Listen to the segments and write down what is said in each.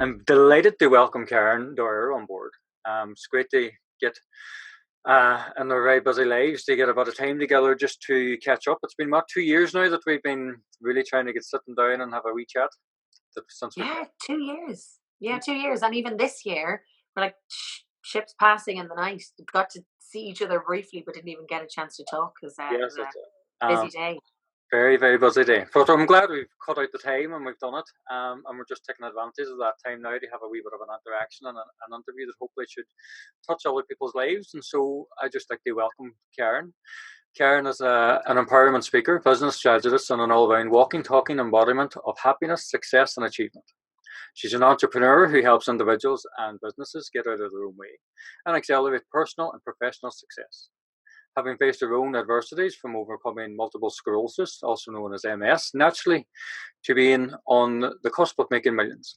I'm delighted to welcome Karen Dwyer on board. It's great to get in their very busy lives to get a bit of time together just to catch up. It's been about 2 years now that we've been really trying to get sitting down and have a wee chat. Since we Yeah, 2 years. Yeah, 2 years. And even this year, we're like ships passing in the night. Got to see each other briefly, but didn't even get a chance to talk because it yes, was it's a busy day. very very busy day. But I'm glad we've cut out the time and we've done it. And we're just taking advantage of that time now to have a wee bit of an interaction and an interview that hopefully should touch other people's lives. And so I just like to welcome Karen. Karen is an empowerment speaker, business strategist, and an all-round walking, talking embodiment of happiness, success, and achievement. She's an entrepreneur who helps individuals and businesses get out of their own way and accelerate personal and professional success. Having faced her own adversities from overcoming multiple sclerosis, also known as MS, naturally to being on the cusp of making millions.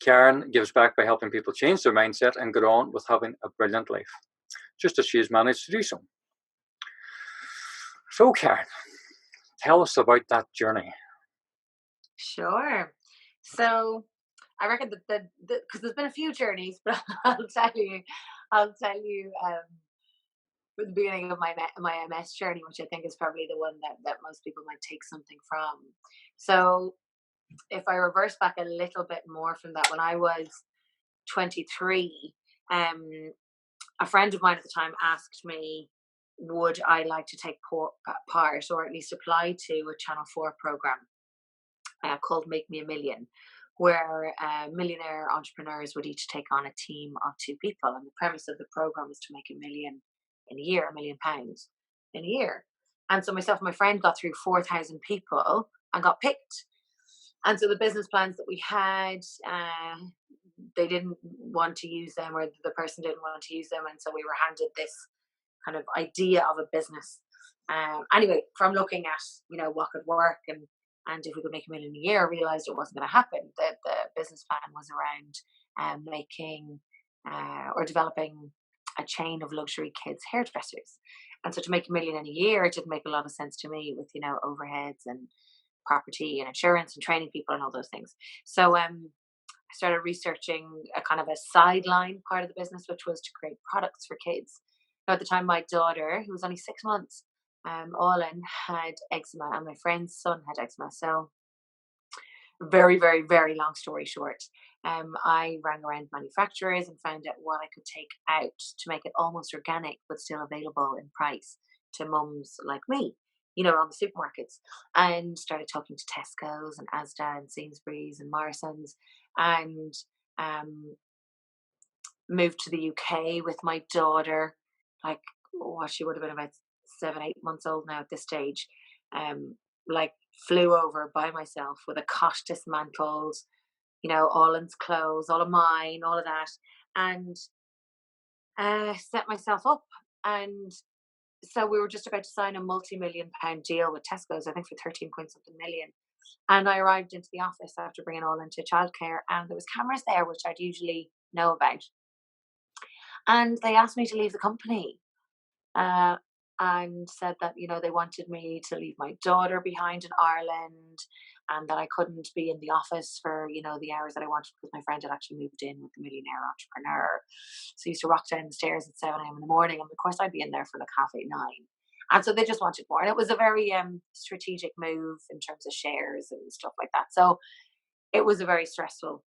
Karen gives back by helping people change their mindset and get on with having a brilliant life, just as she has managed to do so. So, Karen, tell us about that journey. Sure. So I reckon that because there's been a few journeys, but I'll tell you the beginning of my MS journey, which I think is probably the one that most people might take something from. So if I reverse back a little bit more from that, when I was 23, a friend of mine at the time asked me, would I like to take part or at least apply to a Channel 4 program called Make Me a Million, where millionaire entrepreneurs would each take on a team of two people. And the premise of the program was to make £1 million in a year, £1 million in a year. And so myself and my friend got through 4,000 people and got picked. And so the business plans that we had, they didn't want to use them, or the person didn't want to use them. And so we were handed this kind of idea of a business. Anyway, from looking at, what could work and if we could make £1 million a year, I realized it wasn't going to happen. The business plan was around making or developing a chain of luxury kids hairdressers. And so to make £1 million in a year, it didn't make a lot of sense to me with, overheads and property and insurance and training people and all those things. So I started researching a kind of a sideline part of the business, which was to create products for kids. Now, at the time, my daughter, who was only 6 months, Olin, had eczema, and my friend's son had eczema. So very, very, very long story short, I rang around manufacturers and found out what I could take out to make it almost organic, but still available in price to mums like me, around the supermarkets, and started talking to Tesco's and Asda and Sainsbury's and Morrison's, and moved to the UK with my daughter, she would have been about 7-8 months old now at this stage. Flew over by myself with a cot dismantled, Olin's clothes, all of mine, all of that, and set myself up. And so we were just about to sign a multi-million-pound deal with Tesco's, I think for 13 point something million. And I arrived into the office after bringing all into childcare, and there was cameras there, which I'd usually know about. And they asked me to leave the company, and said that, they wanted me to leave my daughter behind in Ireland, and that I couldn't be in the office for, the hours that I wanted, because my friend had actually moved in with the millionaire entrepreneur. So he used to rock down the stairs at 7 a.m. in the morning, and of course I'd be in there for like 9:30. And so they just wanted more. And it was a very strategic move in terms of shares and stuff like that. So it was a very stressful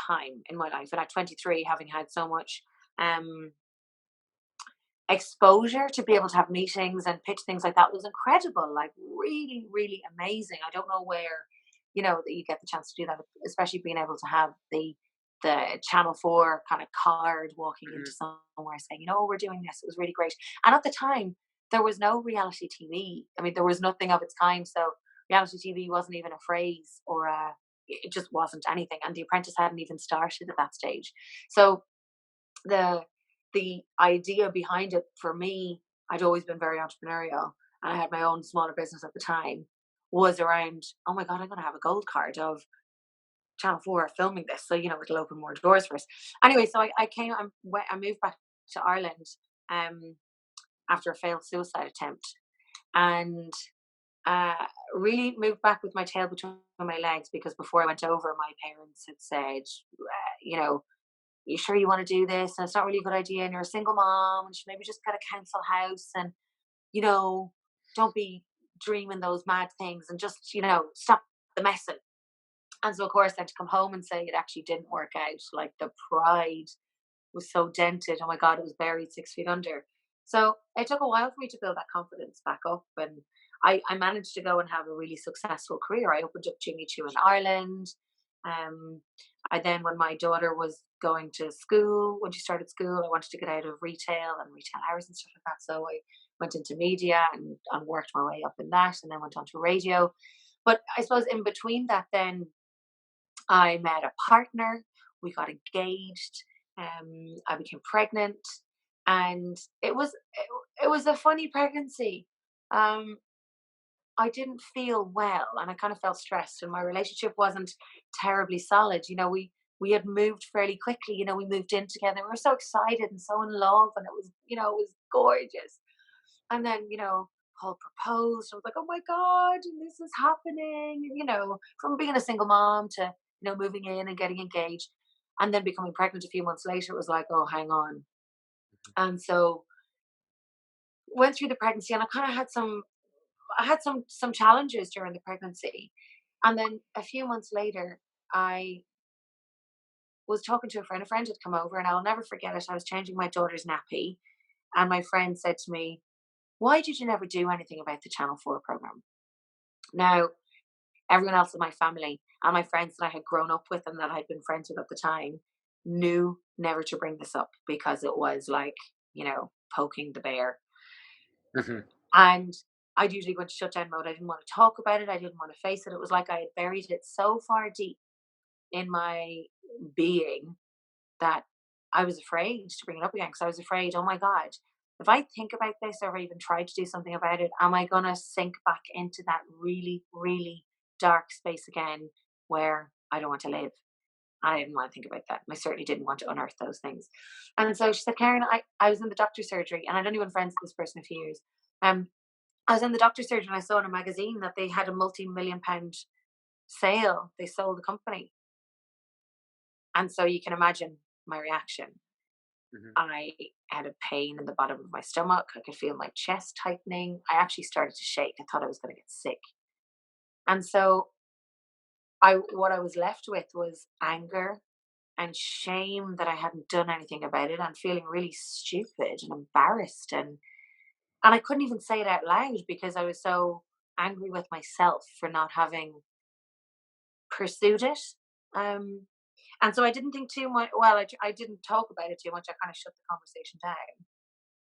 time in my life. And at 23, having had so much exposure to be able to have meetings and pitch things like that was incredible, like really, really amazing. I don't know where, that you get the chance to do that, especially being able to have the Channel 4 kind of card walking into somewhere saying, we're doing this. It was really great. And at the time, there was no reality TV. I mean, there was nothing of its kind. So reality TV wasn't even a phrase, or it just wasn't anything. And The Apprentice hadn't even started at that stage. So the idea behind it for me, I'd always been very entrepreneurial, and I had my own smaller business at the time, was around, oh my God, I'm going to have a gold card of Channel 4 filming this. So, it'll open more doors for us. Anyway, so I moved back to Ireland after a failed suicide attempt, and really moved back with my tail between my legs, because before I went over, my parents had said, you know, you sure you want to do this? And it's not really a good idea. And you're a single mom, and you should maybe just get a council house, and, you know, don't be dreaming those mad things, and just, you know, stop the messing. And so, of course, then to come home and say it actually didn't work out, like the pride was so dented. Oh my God, it was buried 6 feet under. So it took a while for me to build that confidence back up. And I managed to go and have a really successful career. I opened up Jimmy Choo in Ireland. Um, I then, when my daughter was going to school, when she started school, I wanted to get out of retail and retail hours and stuff like that. So I went into media and worked my way up in that, and then went on to radio. But I suppose in between that, then I met a partner, we got engaged, I became pregnant, and it was a funny pregnancy. Um, I didn't feel well, and I kind of felt stressed, and my relationship wasn't terribly solid. You know, we had moved fairly quickly. You know, we moved in together. We were so excited and so in love, and it was, you know, it was gorgeous. And then, you know, Paul proposed. I was like, oh my God, this is happening. You know, from being a single mom to, you know, moving in and getting engaged and then becoming pregnant a few months later, it was like, oh, hang on. And so went through the pregnancy, and I kind of had some challenges during the pregnancy. And then a few months later, I was talking to a friend had come over, and I'll never forget it. I was changing my daughter's nappy, and my friend said to me, why did you never do anything about the Channel 4 program? Now, everyone else in my family and my friends that I had grown up with and that I'd been friends with at the time knew never to bring this up because it was like, you know, poking the bear. Mhm. And I'd usually go into shutdown mode. I didn't want to talk about it. I didn't want to face it. It was like I had buried it so far deep in my being that I was afraid to bring it up again, because I was afraid, oh my God, if I think about this or even try to do something about it, am I going to sink back into that really, really dark space again where I don't want to live? I didn't want to think about that. I certainly didn't want to unearth those things. And so she said, Karen, I was in the doctor's surgery, and I'd only been friends with this person a few years. Um, I was in the doctor's surgery, and I saw in a magazine that they had a multi-million-pound sale. They sold the company. And so you can imagine my reaction. Mhm. I had a pain in the bottom of my stomach. I could feel my chest tightening. I actually started to shake. I thought I was going to get sick. And so what I was left with was anger and shame that I hadn't done anything about it, and feeling really stupid and embarrassed, and I couldn't even say it out loud because I was so angry with myself for not having pursued it. Um and so I didn't think too much. Well, I didn't talk about it too much. I kind of shut the conversation down.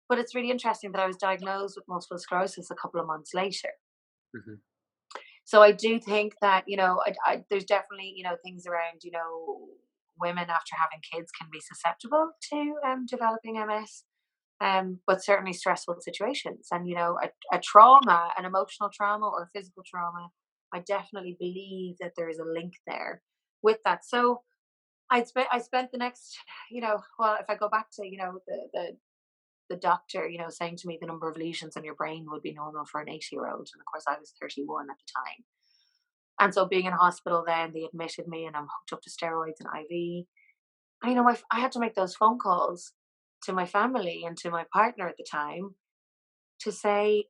But it's really interesting that I was diagnosed with multiple sclerosis a couple of months later. Mhm. So I do think that, you know, there's definitely, you know, things around, you know, women after having kids can be susceptible to developing MS, but certainly stressful situations. And, you know, a trauma, an emotional trauma or physical trauma, I definitely believe that there is a link there with that. So I spent the next, you know, well, if I go back to, you know, the doctor, you know, saying to me the number of lesions in your brain would be normal for an 80-year-old. And of course, I was 31 at the time. And so being in hospital, then they admitted me, and I'm hooked up to steroids and IV. And, you know, I had to make those phone calls to my family and to my partner at the time to say,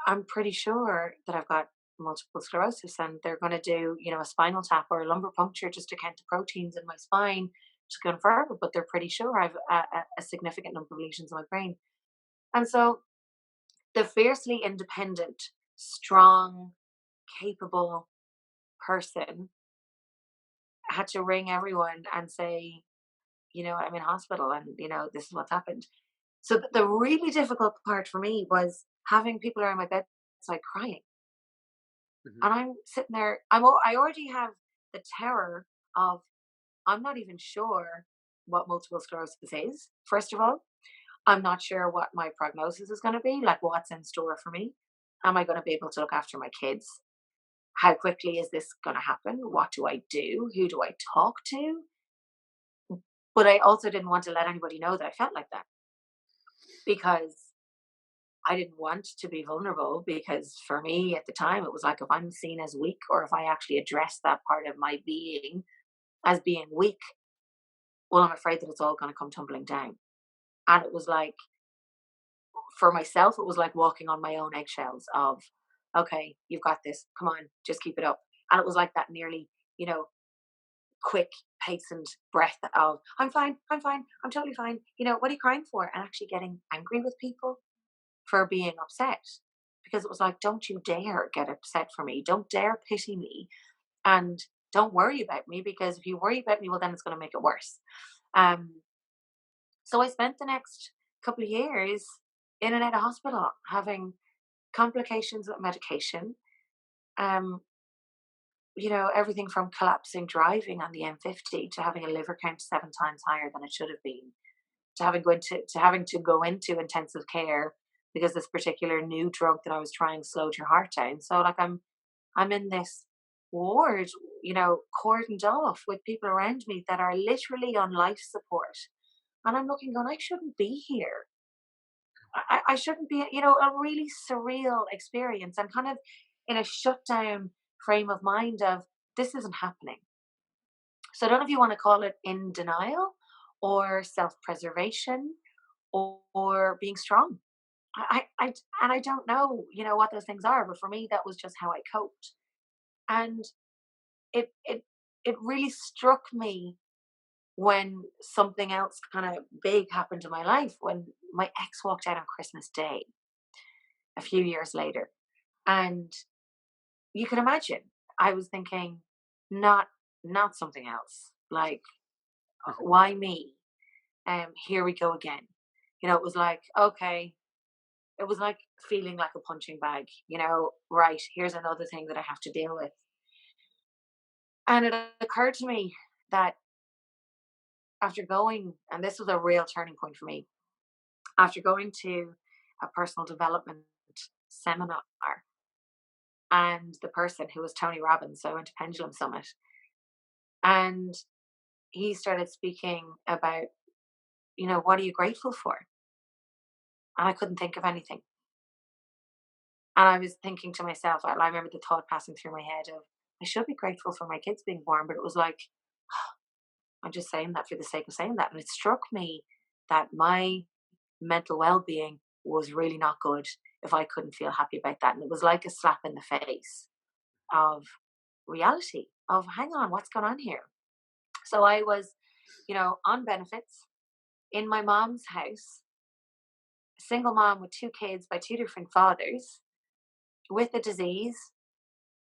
I'm pretty sure that I've got multiple sclerosis, and they're going to do, you know, a spinal tap or a lumbar puncture just to count the proteins in my spine to confirm it. But they're pretty sure I've a significant number of lesions in my brain. And so the fiercely independent, strong, capable person had to ring everyone and say, you know, I'm in hospital, and, you know, this is what's happened. So the really difficult part for me was having people around my bedside crying. Mhm. And I'm sitting there, I already have the terror of, I'm not even sure what multiple sclerosis is, first of all. I'm not sure what my prognosis is going to be, like what's in store for me. Am I going to be able to look after my kids? How quickly is this going to happen? What do I do? Who do I talk to? But I also didn't want to let anybody know that I felt like that, because I didn't want to be vulnerable. Because for me at the time, it was like, if I'm seen as weak, or if I actually address that part of my being as being weak, well, I'm afraid that it's all going to come tumbling down. And it was like, for myself, it was like walking on my own eggshells of, okay, you've got this. Come on, just keep it up. And it was like that nearly, you know, quick hastened breath of, I'm fine, I'm totally fine. You know, what are you crying for? And actually getting angry with people for being upset. Because it was like, don't you dare get upset for me. Don't dare pity me. And don't worry about me, because if you worry about me, well, then it's going to make it worse. Um, so I spent the next couple of years in and out of hospital having complications with medication. Um, you know, everything from collapsing driving on the M50 to having a liver count 7 times higher than it should have been, to having to go into intensive care because this particular new drug that I was trying slowed your heart down. So like I'm in this ward, you know, cordoned off with people around me that are literally on life support. And I'm looking going, I shouldn't be here. I shouldn't be, you know, a really surreal experience. I'm kind of in a shutdown frame of mind of, this isn't happening. So I don't know if you want to call it in denial or self-preservation or being strong. And I don't know, you know, what those things are, but for me, that was just how I coped. And it, it, it really struck me when something else kind of big happened in my life, when my ex walked out on Christmas Day a few years later. And you can imagine, I was thinking, not not something else. Like, why me? Here we go again. You know, it was like, okay, it was like feeling like a punching bag, you know, right, here's another thing that I have to deal with. And it occurred to me that after going, and this was a real turning point for me, after going to a personal development seminar, and the person who was Tony Robbins, so I went to Pendulum Summit, and he started speaking about, you know, what are you grateful for? And I couldn't think of anything. And I was thinking to myself, I remember the thought passing through my head of, I should be grateful for my kids being born, but it was like, I'm just saying that for the sake of saying that. And it struck me that my mental well being was really not good if I couldn't feel happy about that. And it was like a slap in the face of reality of, hang on, what's going on here? So I was, you know, on benefits in my mom's house, single mom with 2 kids by 2 different fathers with a disease.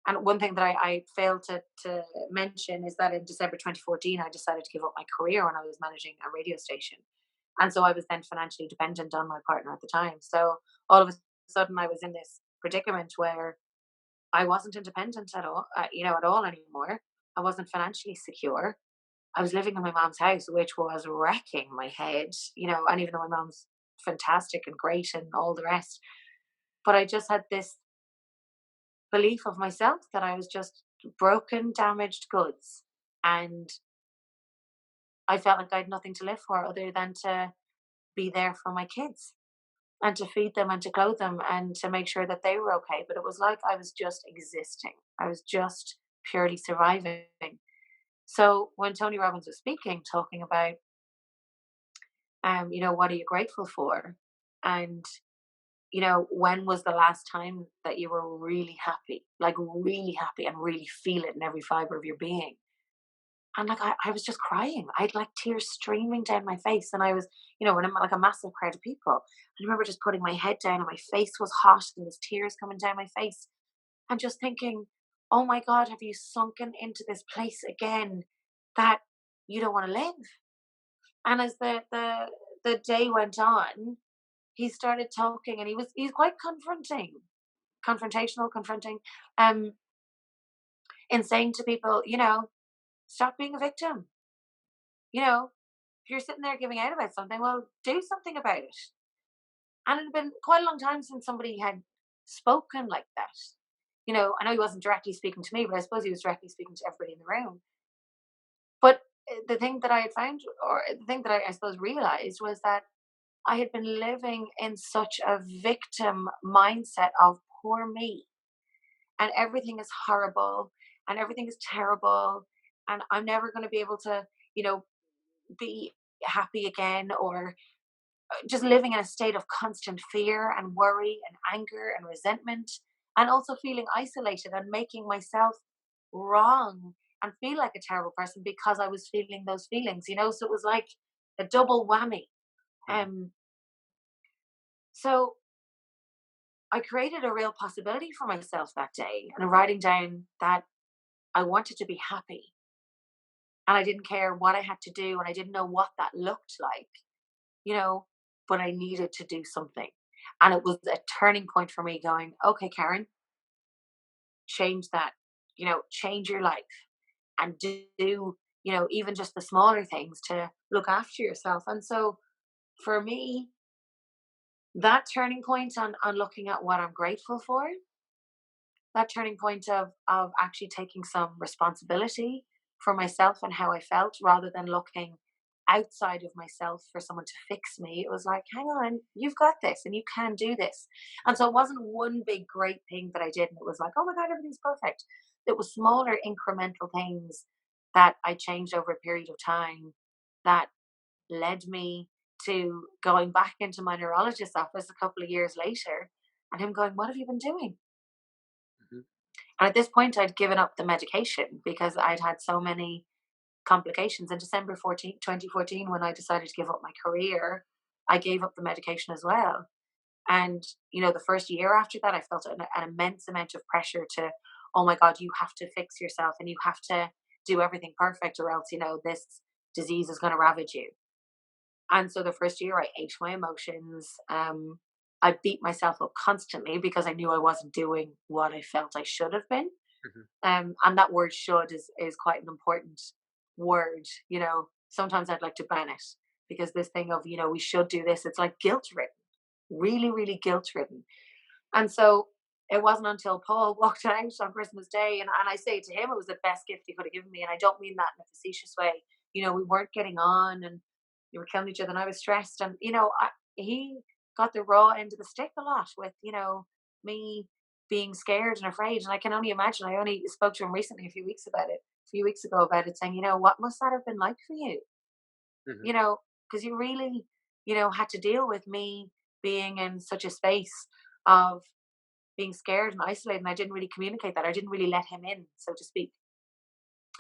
And one thing that I failed to mention is that in December 2014, I decided to give up my career when I was managing a radio station. And so I was then financially dependent on my partner at the time. So all of a sudden, I was in this predicament where I wasn't independent at all, you know, at all anymore. I wasn't financially secure. I was living in my mom's house, which was wrecking my head, you know, and even though my mom's fantastic and great and all the rest, but I just had this belief of myself that I was just broken, damaged goods. And I felt like I had nothing to live for other than to be there for my kids and to feed them and to clothe them and to make sure that they were okay. But it was like I was just existing, I was just purely surviving. So when Tony Robbins was speaking, talking about, you know, what are you grateful for? And, you know, when was the last time that you were like really happy and really feel it in every fiber of your being? And like I was just crying. I'd like tears streaming down my face. And I was, you know, when I'm like a massive crowd of people, I remember just putting my head down and my face was hot and there's tears coming down my face. And just thinking, oh my God, have you sunken into this place again that you don't want to live? And as the day went on, he started talking and he's quite confronting, um, in saying to people, you know, stop being a victim. You know, if you're sitting there giving out about something, well, do something about it. And it had been quite a long time since somebody had spoken like that. You know, I know he wasn't directly speaking to me, but I suppose he was directly speaking to everybody in the room. But the thing that I had found, or the thing that I suppose realized, was that I had been living in such a victim mindset of poor me, and everything is horrible, and everything is terrible, and I'm never going to be able to, you know, be happy again, or just living in a state of constant fear and worry and anger and resentment, and also feeling isolated and making myself wrong and feel like a terrible person because I was feeling those feelings, so it was like a double whammy. Mhm. um so I created a real possibility for myself that day, and writing down that I wanted to be happy, and I didn't care what I had to do, and I didn't know what that looked like, you know, but I needed to do something. And it was a turning point for me going, okay, Karen, change that, change your life and do, even just the smaller things to look after yourself. And so for me, that turning point on looking at what I'm grateful for, that turning point of actually taking some responsibility for myself and how I felt, rather than looking outside of myself for someone to fix me. It was like, hang on, you've got this and you can do this. And so it wasn't one big great thing that I did and it was like, oh my god, everything's perfect. It was smaller incremental things that I changed over a period of time that led me to going back into my neurologist's office a couple of years later and him going, what have you been doing? Mhm. And at this point, I'd given up the medication because I'd had so many complications. In December 2014, when I decided to give up my career, I gave up the medication as well. And, the first year after that, I felt an immense amount of pressure to, oh my God, you have to fix yourself and you have to do everything perfect, or else, this disease is going to ravage you. And so the first year I ate my emotions. I beat myself up constantly because I knew I wasn't doing what I felt I should have been. Mhm. And that word should is quite an important word. Sometimes I'd like to ban it, because this thing of, we should do this, it's like guilt ridden, really, really guilt ridden. And so it wasn't until Paul walked out on Christmas Day, and I say to him, it was the best gift he could have given me. And I don't mean that in a facetious way. We weren't getting on and we were killing each other, and I was stressed. And, he got the raw end of the stick a lot with, me being scared and afraid. And I can only imagine, I only spoke to him recently, a few weeks ago about it, saying, what must that have been like for you? Mhm. you Mhm. know, because you really, had to deal with me being in such a space of being scared and isolated. And I didn't really communicate that. I didn't really let him in, so to speak.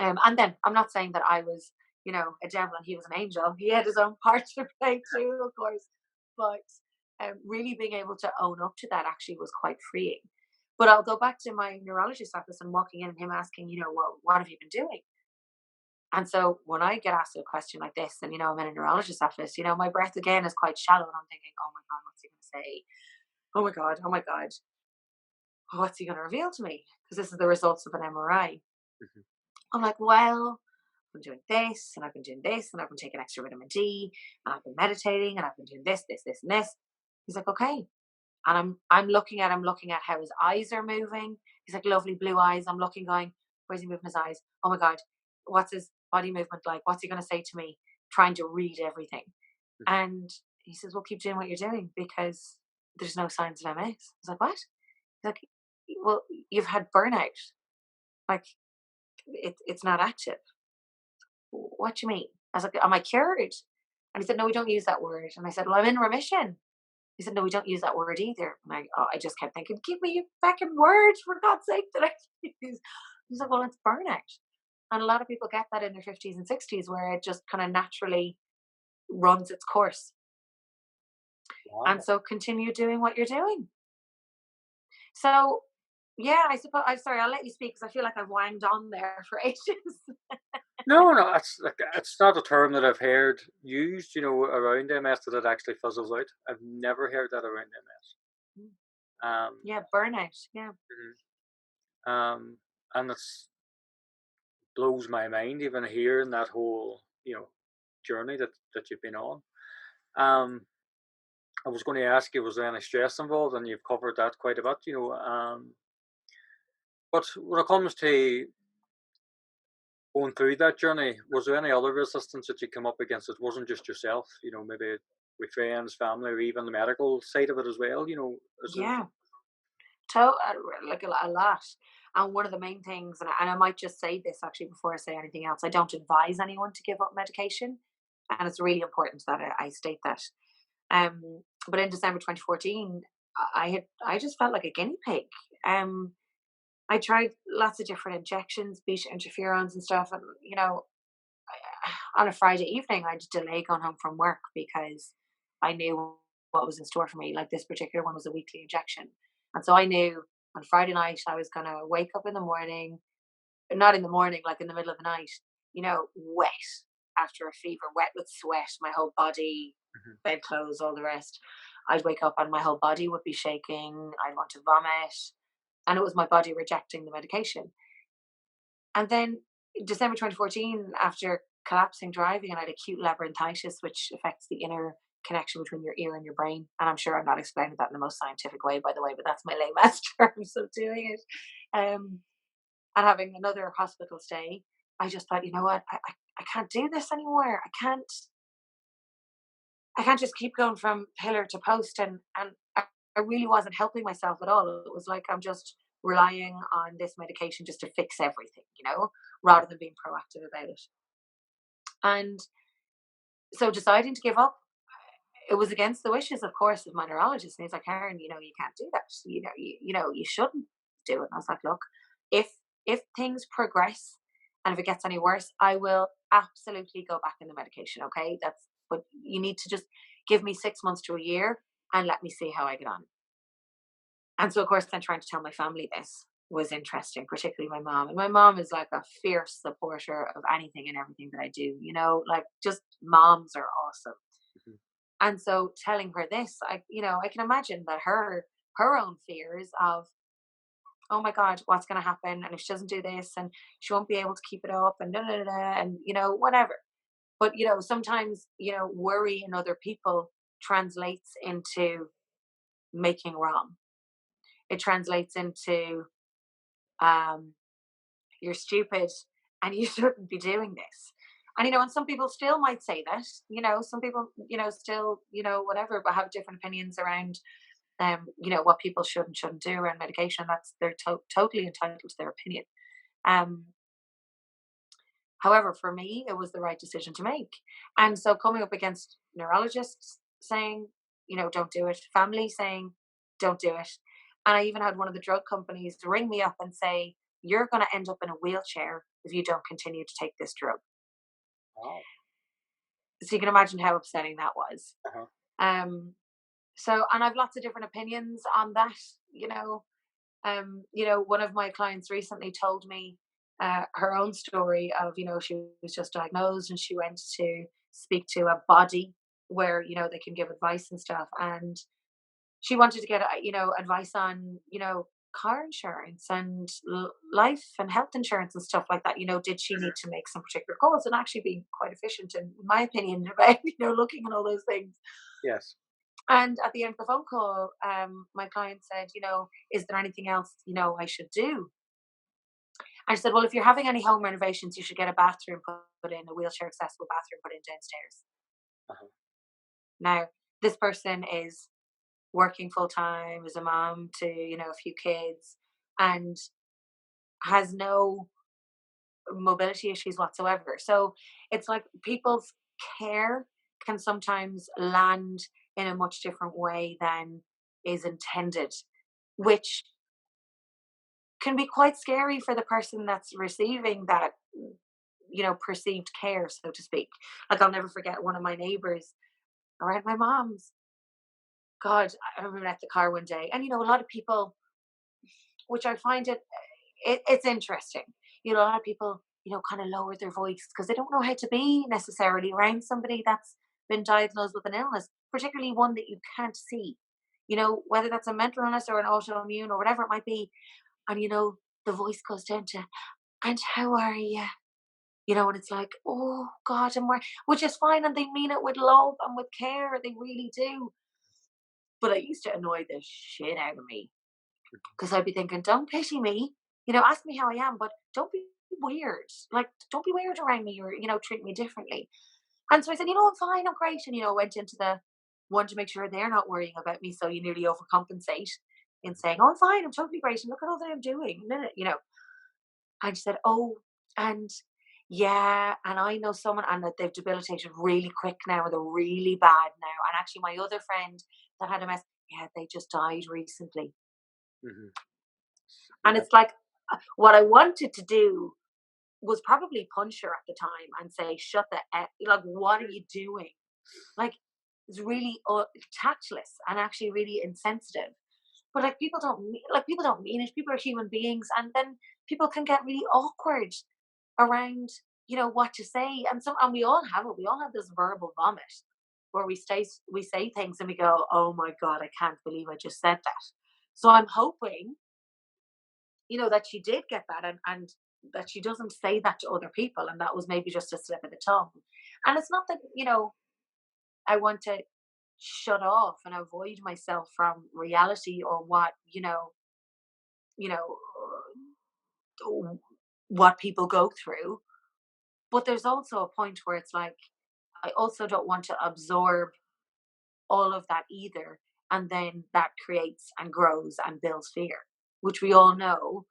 And then I'm not saying that I was, a devil and he was an angel. He had his own part to play too, of course. But really being able to own up to that actually was quite freeing. But I'll go back to my neurologist's office and walking in and him asking, well, what have you been doing? And so when I get asked a question like this, and I'm in a neurologist's office, my breath again is quite shallow, and I'm thinking, oh my god, what's he going to say? Oh my god, what's he going to reveal to me? Because this is the results of an MRI. Mhm. I'm like, well, I've been doing this, and I've been doing this, and I've been taking extra vitamin D, and I've been meditating, and I've been doing this, this, this, and this. He's like, okay. And I'm looking at him, looking at how his eyes are moving. He's like lovely blue eyes. I'm looking, going, where's he moving his eyes? Oh my god, what's his body movement like? What's he going to say to me? Trying to read everything. Mhm. And he says, well, keep doing what you're doing because there's no signs of MS. I was like, what? He's like, well, you've had burnout. Like, it's not active. What do you mean? I was like, am I cured? And he said, no, we don't use that word. And I said, well, I'm in remission. He said, no, we don't use that word either. And I just kept thinking, give me a fucking word for God's sake that I use. He's like, well, it's burnout. And a lot of people get that in their 50s and 60s, where it just kind of naturally runs its course. And Wow. so continue doing what you're doing. So, yeah, I suppose, I'm sorry, I'll let you speak because I feel like I've wanged on there for ages. No, no, it's like it's not a term that I've heard used, around MS, that it actually fizzles out. I've never heard that around MS. Um, Yeah, burnout. Yeah. mhm. And it's blows my mind even hearing that whole, journey that you've been on. Um, I was going to ask you, was there any stress involved, and you've covered that quite a bit, but when it comes to going through that journey, was there any other resistance that you come up against? It wasn't just yourself, maybe with friends, family, or even the medical side of it as well. Is there? Yeah. Like a lot. And one of the main things, and I might just say this actually before I say anything else, I don't advise anyone to give up medication. And it's really important that I state that. But in December 2014, I just felt like a guinea pig. Um, I tried lots of different injections, beta interferons and stuff, and on a Friday evening, I'd delay going home from work because I knew what was in store for me. Like this particular one was a weekly injection, and so I knew on Friday night I was gonna wake up in the morning, not in the morning, like in the middle of the night, wet after a fever, wet with sweat, my whole body, Mhm. bedclothes, all the rest. I'd wake up and my whole body would be shaking. I'd want to vomit, and it was my body rejecting the medication. And then December 2014, after collapsing driving, and I had acute labyrinthitis, which affects the inner connection between your ear and your brain. And I'm sure I'm not explaining that in the most scientific way, by the way, but that's my lame ass terms of doing it. And having another hospital stay, I just thought, you know what, I can't do this anymore. I can't just keep going from pillar to post, and I really wasn't helping myself at all. It was like I'm just relying on this medication just to fix everything, rather than being proactive about it. And so deciding to give up, it was against the wishes, of course, of my neurologist. And he's like, Karen, you can't do that. You shouldn't do it. And I was like, look, if things progress and if it gets any worse, I will absolutely go back in the medication. Okay, but you need to just give me 6 months to a year and let me see how I get on. And so, of course, then trying to tell my family this was interesting, particularly my mom. And my mom is like a fierce supporter of anything and everything that I do. Like just moms are awesome. Mhm. And so telling her this, I can imagine that her own fears of, oh my God, what's going to happen? And if she doesn't do this, and she won't be able to keep it up, and da da da, da, and whatever. But sometimes worry in other people translates into making wrong. It translates into you're stupid and you shouldn't be doing this. And some people still might say that. Some people still whatever, but have different opinions around what people should and shouldn't do around medication. They're totally entitled to their opinion. um However, for me, it was the right decision to make. And so coming up against neurologists saying, don't do it, family saying, don't do it. And I even had one of the drug companies ring me up and say, you're going to end up in a wheelchair if you don't continue to take this drug. Wow. So you can imagine how upsetting that was. Uh-huh. And I've lots of different opinions on that, one of my clients recently told me her own story of, she was just diagnosed and she went to speak to a body where, they can give advice and stuff. And she wanted to get, advice on, car insurance and life and health insurance and stuff like that. Did she need to make some particular calls, and actually being quite efficient, in my opinion, about, looking at all those things. Yes. And at the end of the phone call, my client said, is there anything else, I should do? I said, well, if you're having any home renovations, you should get a bathroom put in, a wheelchair accessible bathroom put in downstairs. Uh-huh. Now, this person is working full time, is a mom to, a few kids, and has no mobility issues whatsoever. So it's like people's care can sometimes land in a much different way than is intended, which can be quite scary for the person that's receiving that, perceived care, so to speak. Like, I'll never forget one of my neighbors around my mom's. God, I remember at the car one day, and a lot of people, which I find it's interesting. A lot of people, kind of lower their voice because they don't know how to be necessarily around somebody that's been diagnosed with an illness, particularly one that you can't see. Whether that's a mental illness or an autoimmune or whatever it might be, and the voice goes down to, and how are you? And it's like, oh God, and which is fine, and they mean it with love and with care, they really do. But it used to annoy the shit out of me because I'd be thinking, don't pity me, ask me how I am, but don't be weird. Like, don't be weird around me, or treat me differently. And so I said, I'm fine, I'm great, and went into the one to make sure they're not worrying about me, so you nearly overcompensate in saying, oh, I'm fine, I'm totally great, and look at all that I'm doing. And she said, oh, and yeah, and I know someone, and that they've debilitated really quick now, and they're really bad now. And actually, my other friend that had MS, yeah, they just died recently. Hmm. And Yeah. it's like, what I wanted to do was probably punch her at the time and say, "Shut the like, what are you doing?" Like, it's really tactless and actually really insensitive. But like, people don't mean it. People are human beings, and then people can get really awkward around, what to say. And we all have it. We all have this verbal vomit where we say things and we go, "Oh my god, I can't believe I just said that." So I'm hoping, that she did get that, and that she doesn't say that to other people, and that was maybe just a slip of the tongue. And it's not that, I want to shut off and avoid myself from reality, or what, you know what people go through. But there's also a point where it's like, I also don't want to absorb all of that either, and then that creates and grows and builds fear, which we all know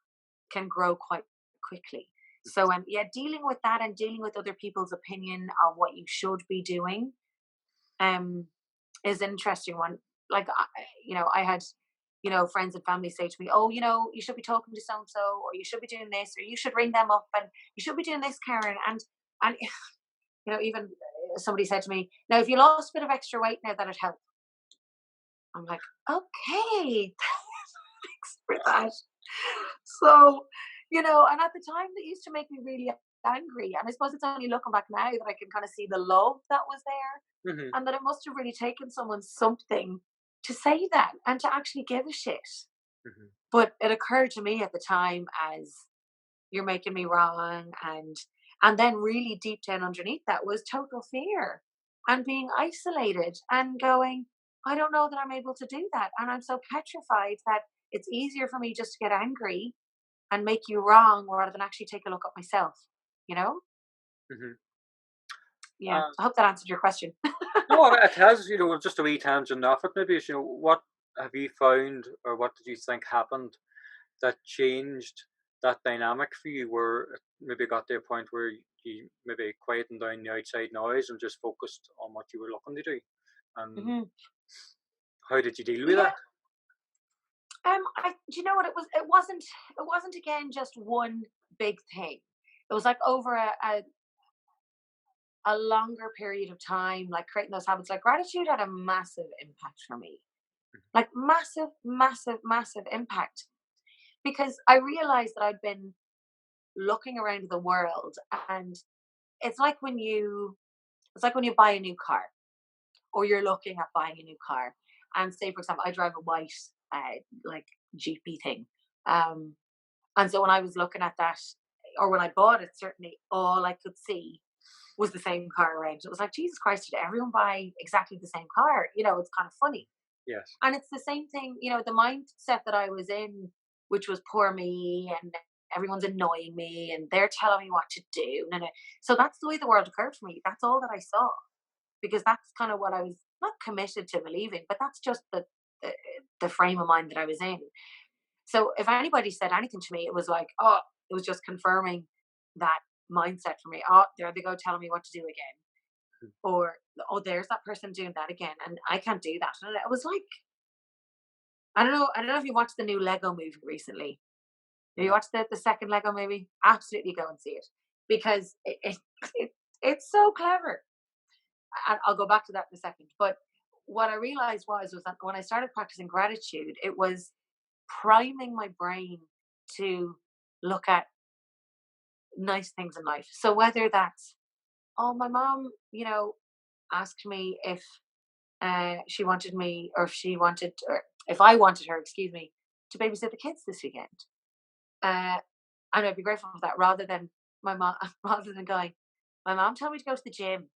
can grow quite quickly. So, yeah, dealing with that and dealing with other people's opinion on what you should be doing, um, is an interesting one. Like, I had, friends and family say to me, "Oh, you should be talking to so and so, or you should be doing this, or you should ring them up, and you should be doing this, Karen." And even somebody said to me, "Now, if you lost a bit of extra weight now, that'd help." I'm like, "Okay, thanks for that." So, and at the time, that used to make me really angry. And I suppose it's only looking back now that I can kind of see the love that was there, Hmm. and that it must have really taken someone something to say that and to actually give a shit. Hmm. But it occurred to me at the time as, "You're making me wrong." And then really deep down underneath that was total fear and being isolated and going, "I don't know that I'm able to do that. And I'm so petrified that it's easier for me just to get angry and make you wrong rather than actually take a look at myself." You know? Hmm. Yeah. I hope that answered your question. No, it has, just a wee tangent off it. Maybe, what have you found, or what did you think happened that changed that dynamic for you, where it maybe got to a point where you maybe quietened down the outside noise and just focused on what you were looking to do? And Hmm. how did you deal with Yeah. that? Do you know what it was? It wasn't again just one big thing. It was like over a longer period of time, like creating those habits. Like, gratitude had a massive impact for me, like massive, massive, massive impact, because I realized that I'd been looking around the world, and it's like when you it's like when you buy a new car, or you're looking at buying a new car, and say, for example, I drive a white, like, GP thing, um, and so when I was looking at that, or when I bought it, certainly all I could see was the same car around. It was like, Jesus Christ, did everyone buy exactly the same car? It's kind of funny. Yes. And it's the same thing, the mindset that I was in, which was poor me, and everyone's annoying me, and they're telling me what to do. No, no. So that's the way the world occurred for me. That's all that I saw, because that's kind of what I was not committed to believing, but that's just the, the frame of mind that I was in. So if anybody said anything to me, it was like, oh, it was just confirming that mindset for me. Oh, there they go telling me what to do again. Or, oh, there's that person doing that again, and I can't do that. And it was like, I don't know if you watched the new Lego movie recently. Have you No. watched the second Lego movie? Absolutely go and see it, because it it's so clever. And I'll go back to that in a second. But what I realized was that when I started practicing gratitude, it was priming my brain to look at nice things in life. So whether that's, oh, my mom, asked me if she wanted me, or if I wanted her, excuse me, to babysit the kids this weekend. Uh, and I'd be grateful for that, rather than my mom, rather than going, my mom told me to go to the gym,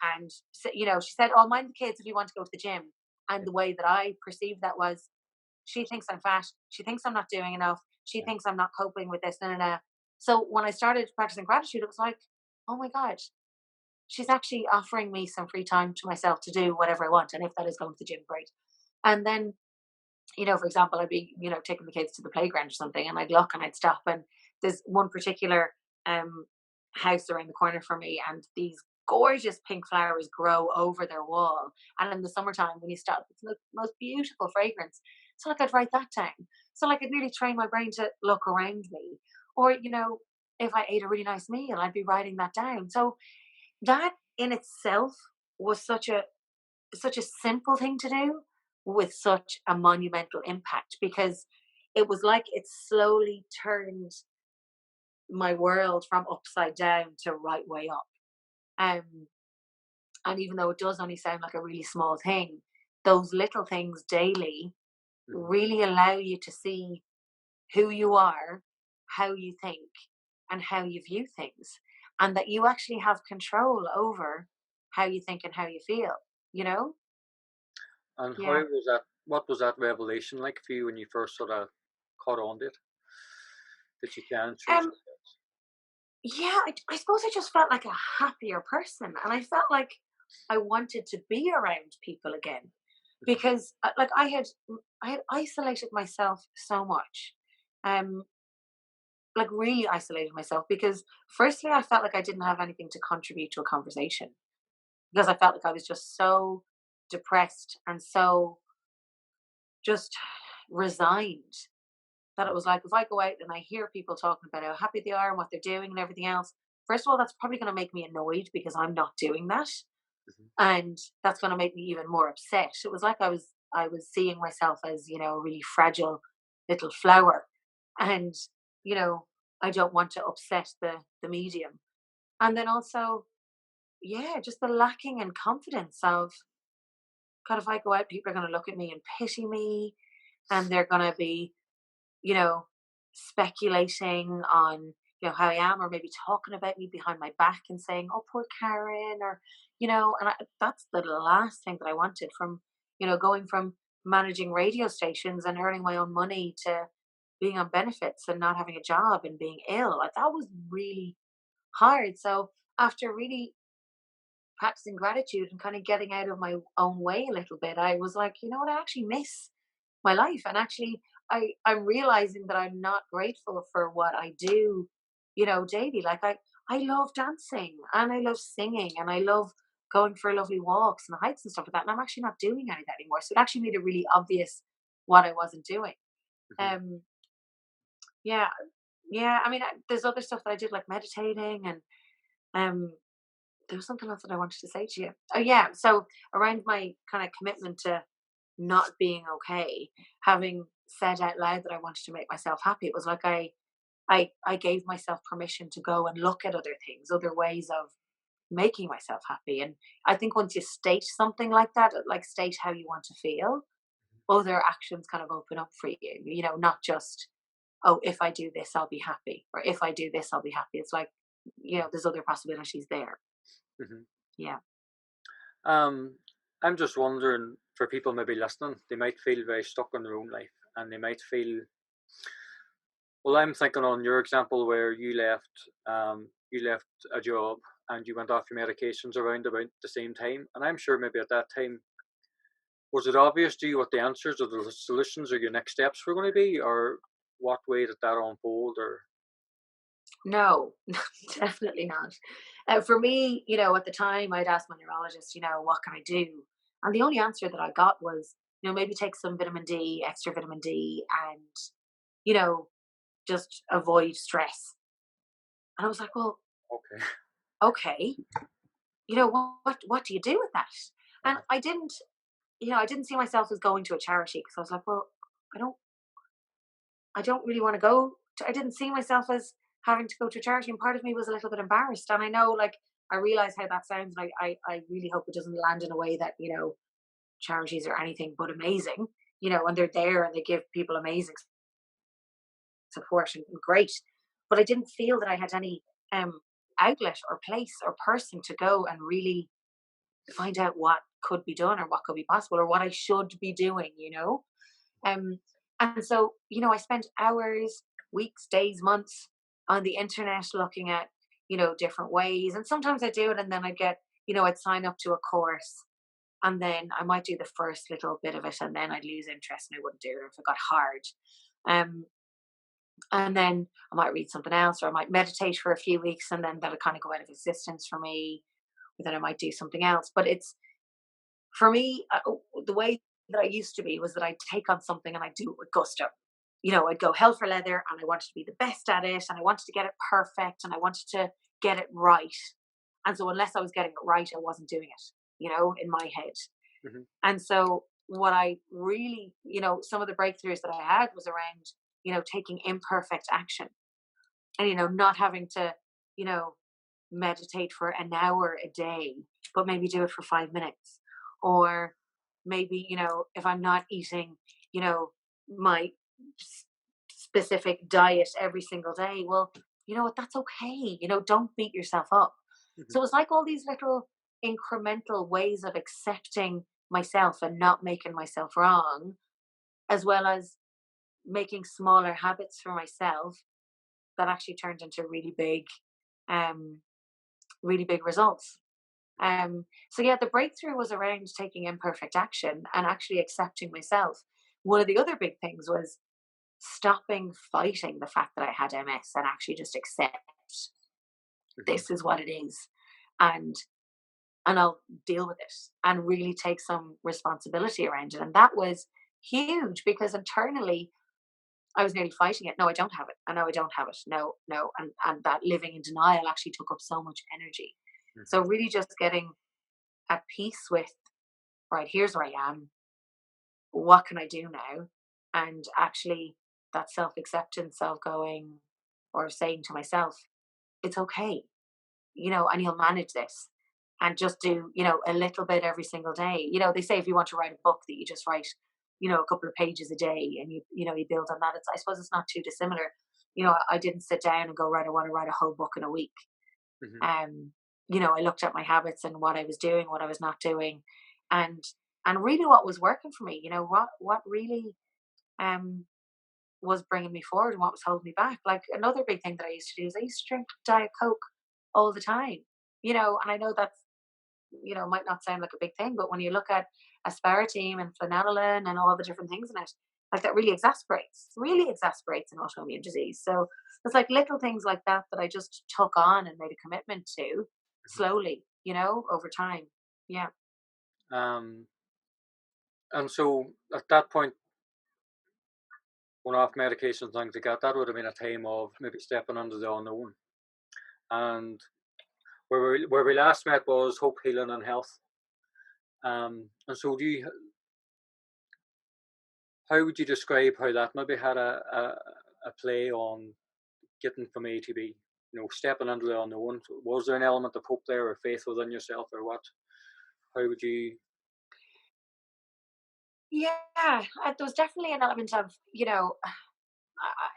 and she said, "Oh, mind the kids if you want to go to the gym." And the way that I perceived that was, she thinks I'm fat. She thinks I'm not doing enough. She Yeah. thinks I'm not coping with this. No, no, no. So when I started practicing gratitude, it was like, oh my God, she's actually offering me some free time to myself to do whatever I want. And if that is going to the gym, great. And then, for example, I'd be, taking the kids to the playground or something, and I'd look and I'd stop. And there's one particular, um, house around the corner from me, and these gorgeous pink flowers grow over their wall. And in the summertime, when you stop, it's the most beautiful fragrance. So like I'd write that down. So like I'd really train my brain to look around me. Or, if I ate a really nice meal, I'd be writing that down. So that in itself was such a simple thing to do with such a monumental impact, because it was like it slowly turned my world from upside down to right way up. Um, and even though it does only sound like a really small thing, those little things daily Hmm. really allow you to see who you are, how you think, and how you view things, and that you actually have control over how you think and how you feel, you know? And how Yeah. was that? What was that revelation like for you when you first sort of caught on to it? That you can choose Um, yourself? yeah, I suppose I just felt like a happier person, and I felt like I wanted to be around people again, Mhm. because like I had isolated myself so much. Um, like really isolated myself, because firstly I felt like I didn't have anything to contribute to a conversation, because I felt like I was just so depressed and so just resigned, that it was like, if I go out and I hear people talking about how happy they are and what they're doing and everything else, first of all, that's probably going to make me annoyed because I'm not doing that, Mhm. and that's going to make me even more upset. It was like I was seeing myself as, a really fragile little flower, and you know I don't want to upset the medium. And then also, yeah, just the lacking in confidence of, God, if I go out, people are going to look at me and pity me, and they're going to be, you know, speculating on, how I am, or maybe talking about me behind my back and saying, "Oh, poor Karen," or, that's the last thing that I wanted from, going from managing radio stations and earning my own money to being on benefits and not having a job and being ill. Like that was really hard. So after really practicing gratitude and kind of getting out of my own way a little bit, I was like, you know what, I actually miss my life. And actually, I'm realizing that I'm not grateful for what I do, daily. Like I love dancing and I love singing and I love going for lovely walks and hikes and stuff like that. And I'm actually not doing any of that anymore. So it actually made it really obvious what I wasn't doing. Mhm. Um, yeah, yeah. I mean, there's other stuff that I did, like meditating, and um, there was something else that I wanted to say to you. Oh yeah, so around my kind of commitment to not being okay, having said out loud that I wanted to make myself happy, it was like I gave myself permission to go and look at other things, other ways of making myself happy. And I think once you state something like that, like state how you want to feel, other actions kind of open up for you. Not just, oh, if I do this, I'll be happy, or if I do this, I'll be happy. It's like, there's other possibilities there. Mhm. Yeah. Um, I'm just wondering, for people maybe listening, they might feel very stuck in their own life, and they might feel. Well, I'm thinking on your example where you left a job and you went off your medications around about the same time, and I'm sure maybe at that time, was it obvious to you what the answers or the solutions or your next steps were going to be, or what way did that unfold? Or No, definitely not. For me, at the time, I'd asked my neurologist, what can I do? And the only answer that I got was, maybe take some vitamin D, extra vitamin D, and, you know, just avoid stress. And I was like, well, okay, okay, what do you do with that? And uh-huh. I didn't see myself as going to a charity, because I was like, well, I don't I don't really want to go. I didn't see myself as having to go to a charity, and part of me was a little bit embarrassed. And I know, like, I realize how that sounds, and I really hope it doesn't land in a way that charities are anything but amazing. And they're there and they give people amazing support and great, but I didn't feel that I had any um outlet or place or person to go and really find out what could be done or what could be possible or what I should be doing. Um, and so, I spent hours, weeks, days, months on the internet looking at, different ways. And sometimes I do it and then I'd sign up to a course, and then I might do the first little bit of it and then I'd lose interest and I wouldn't do it if it got hard. Um, And then I might read something else, or I might meditate for a few weeks, and then that'll kind of go out of existence for me. But then I might do something else. But it's, for me, the way that I used to be was that I'd take on something and I'd do it with gusto. I'd go hell for leather, and I wanted to be the best at it, and I wanted to get it perfect, and I wanted to get it right. And so unless I was getting it right, I wasn't doing it, in my head. Hmm. And so what I really, some of the breakthroughs that I had was around, taking imperfect action, and, not having to, you know, meditate for an hour a day, but maybe do it for 5 minutes. Or maybe, if I'm not eating, my specific diet every single day, well, you know what, that's okay. Don't beat yourself up. Hmm. So it's like all these little incremental ways of accepting myself and not making myself wrong, as well as making smaller habits for myself that actually turned into um, really big results. So yeah, the breakthrough was around taking imperfect action and actually accepting myself. One of the other big things was stopping fighting the fact that I had MS and actually just accept Hmm. this is what it is, and I'll deal with it and really take some responsibility around it. And that was huge because internally I was nearly fighting it. No, I don't have it. I know I don't have it. No, no. And that living in denial actually took up so much energy. So Hmm. really just getting at peace with, right, here's where I am. What can I do now? And actually that self acceptance of going, or saying to myself, it's okay, and you'll manage this. And just do, a little bit every single day. They say if you want to write a book, that you just write, a couple of pages a day, and you build on that. I suppose it's not too dissimilar. I didn't sit down and go, right, I want to write a whole book in a week. Hmm. Um, I looked at my habits and what I was doing, what I was not doing, and really what was working for me. What really um was bringing me forward and what was holding me back. Like another big thing that I used to do is I used to drink Diet Coke all the time. And I know that's, might not sound like a big thing, but when you look at aspartame and phenylalanine and all the different things in it, like that really exasperates an autoimmune disease. So it's like little things like that that I just took on and made a commitment to slowly, over time. Yeah. Um, and so at that point, when off medication and things like that, that would have been a time of maybe stepping under the unknown. And where we last met was hope, healing, and health. And so, how would you describe how that maybe had a play on getting from A to B? Stepping into the unknown. Was there an element of hope there, or faith within yourself, or what? How would you? Yeah, there was definitely an element of,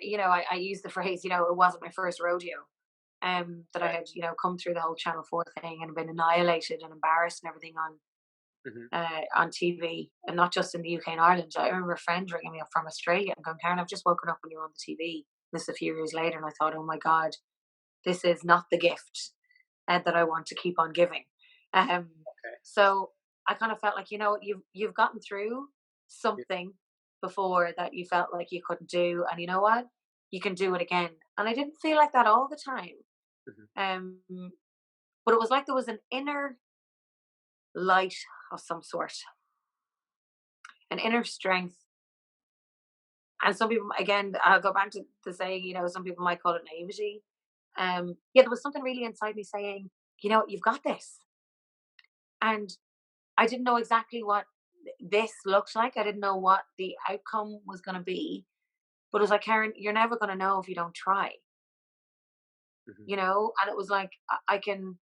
I use the phrase, it wasn't my first rodeo. That I Right. had, come through the whole Channel 4 thing and been annihilated and embarrassed and everything Hmm. on TV, and not just in the UK and Ireland. I remember a friend ringing me up from Australia and going, Karen, I've just woken up when you're on the TV. This is a few years later, and I thought, oh my God, this is not the gift that I want to keep on giving. Um, Okay. so I kind of felt like, you've gotten through Yeah. something before that you felt like you couldn't do, and you know what, you can do it again. And I didn't feel like that all the time. Hmm. Um, but it was like there was an inner light of some sort, an inner strength. And some people, again, I'll go back to the saying, some people might call it naivety. Yeah, there was something really inside me saying, you've got this. And I didn't know exactly what this looked like. I didn't know what the outcome was going to be. But it was like, Karen, you're never going to know if you don't try, Hmm. And it was like, I can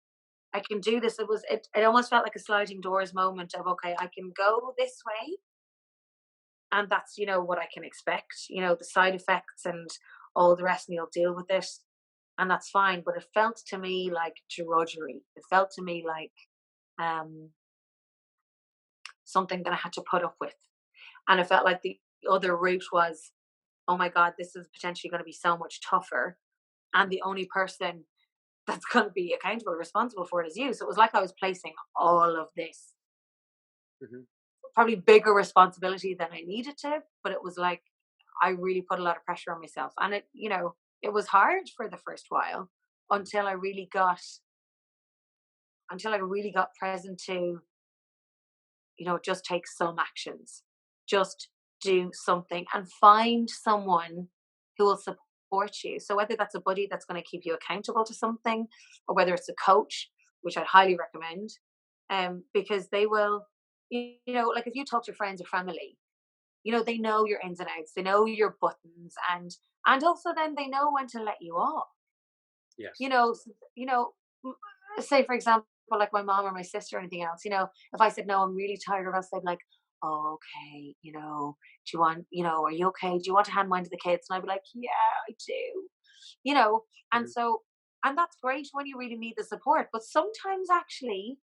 do this. It almost felt like a sliding doors moment of, okay, I can go this way, and that's, what I can expect, the side effects and all the rest, and you'll deal with it, and that's fine. But it felt to me like drudgery. It felt to me like um something that I had to put up with. And it felt like the other route was, oh my God, this is potentially going to be so much tougher, and the only person that's going to be accountable, responsible for it is you. So it was like I was placing all of this, Hmm. probably bigger responsibility than I needed to, but it was like I really put a lot of pressure on myself, and it was hard for the first while until I really got present to, just take some actions, just do something and find someone who will support you. So whether that's a buddy that's going to keep you accountable to something, or whether it's a coach, which I'd highly recommend, because they will, like if you talk to friends or family, they know your ins and outs, they know your buttons, and also then they know when to let you off. Yes. Say for example, like my mom or my sister or anything else, if I said no, I'm really tired, or else they'd be like, oh, okay, do you want, are you okay? Do you want to hand mine to the kids? And I'd be like, yeah, I do. And Mhm. so, and that's great when you really need the support. But sometimes actually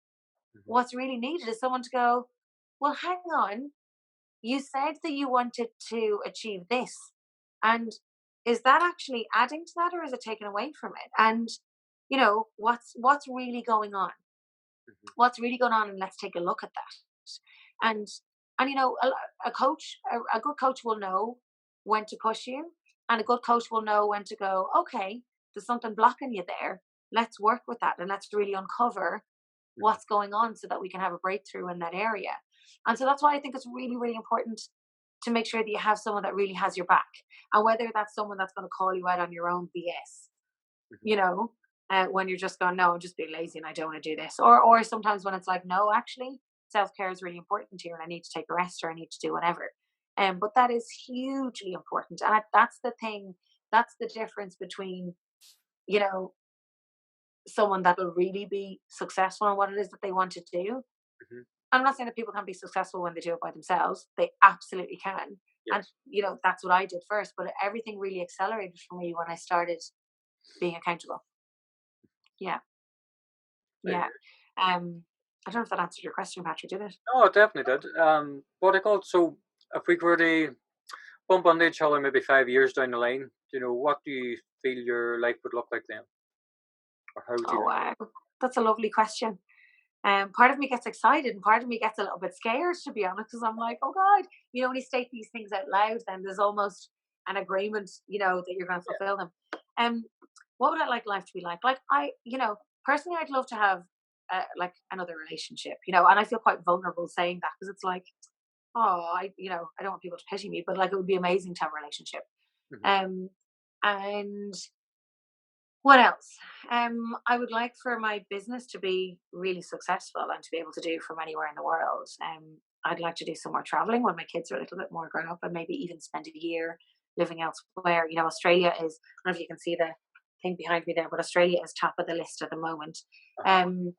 Mhm. what's really needed is someone to go, well, hang on, you said that you wanted to achieve this. And is that actually adding to that, or is it taken away from it? And what's really going on? Mhm. What's really going on? And let's take a look at that. And a coach, a good coach will know when to push you, and a good coach will know when to go, okay, there's something blocking you there. Let's work with that, and let's really uncover Mhm. what's going on so that we can have a breakthrough in that area. And so that's why I think it's really, really important to make sure that you have someone that really has your back. And whether that's someone that's going to call you out on your own BS, Mhm. you know, when you're just going, no, I'm just being lazy and I don't want to do this. Or sometimes when it's like, no, actually, self-care is really important here and I need to take a rest, or I need to do whatever. But that is hugely important. And that's the thing, that's the difference between, you know, someone that will really be successful in what it is that they want to do. Mhm. I'm not saying that people can't be successful when they do it by themselves. They absolutely can. And, Yes. that's what I did first. But everything really accelerated for me when I started being accountable. Yeah. Very Yeah. good. I don't know if that answered your question, Patrick, did it? No, it definitely did. What I call, so if we were to bump into each other maybe 5 years down the line, what do you feel your life would look like then, or how would you Oh, like? wow. That's a lovely question. Part of me gets excited and part of me gets a little bit scared, to be honest, because I'm like, oh God, when you state these things out loud, then there's almost an agreement, that you're going to Yeah. fulfill them. Um, what would I like life to be like? Like personally, I'd love to have like another relationship, and I feel quite vulnerable saying that because it's like, oh, I don't want people to pity me, but like it would be amazing to have a relationship. Mhm. Um, and what else? I would like for my business to be really successful and to be able to do from anywhere in the world. I'd like to do some more traveling when my kids are a little bit more grown up, and maybe even spend a year living elsewhere. Australia is, I don't know if you can see the thing behind me there, but Australia is top of the list at the moment. Uh-huh. Um,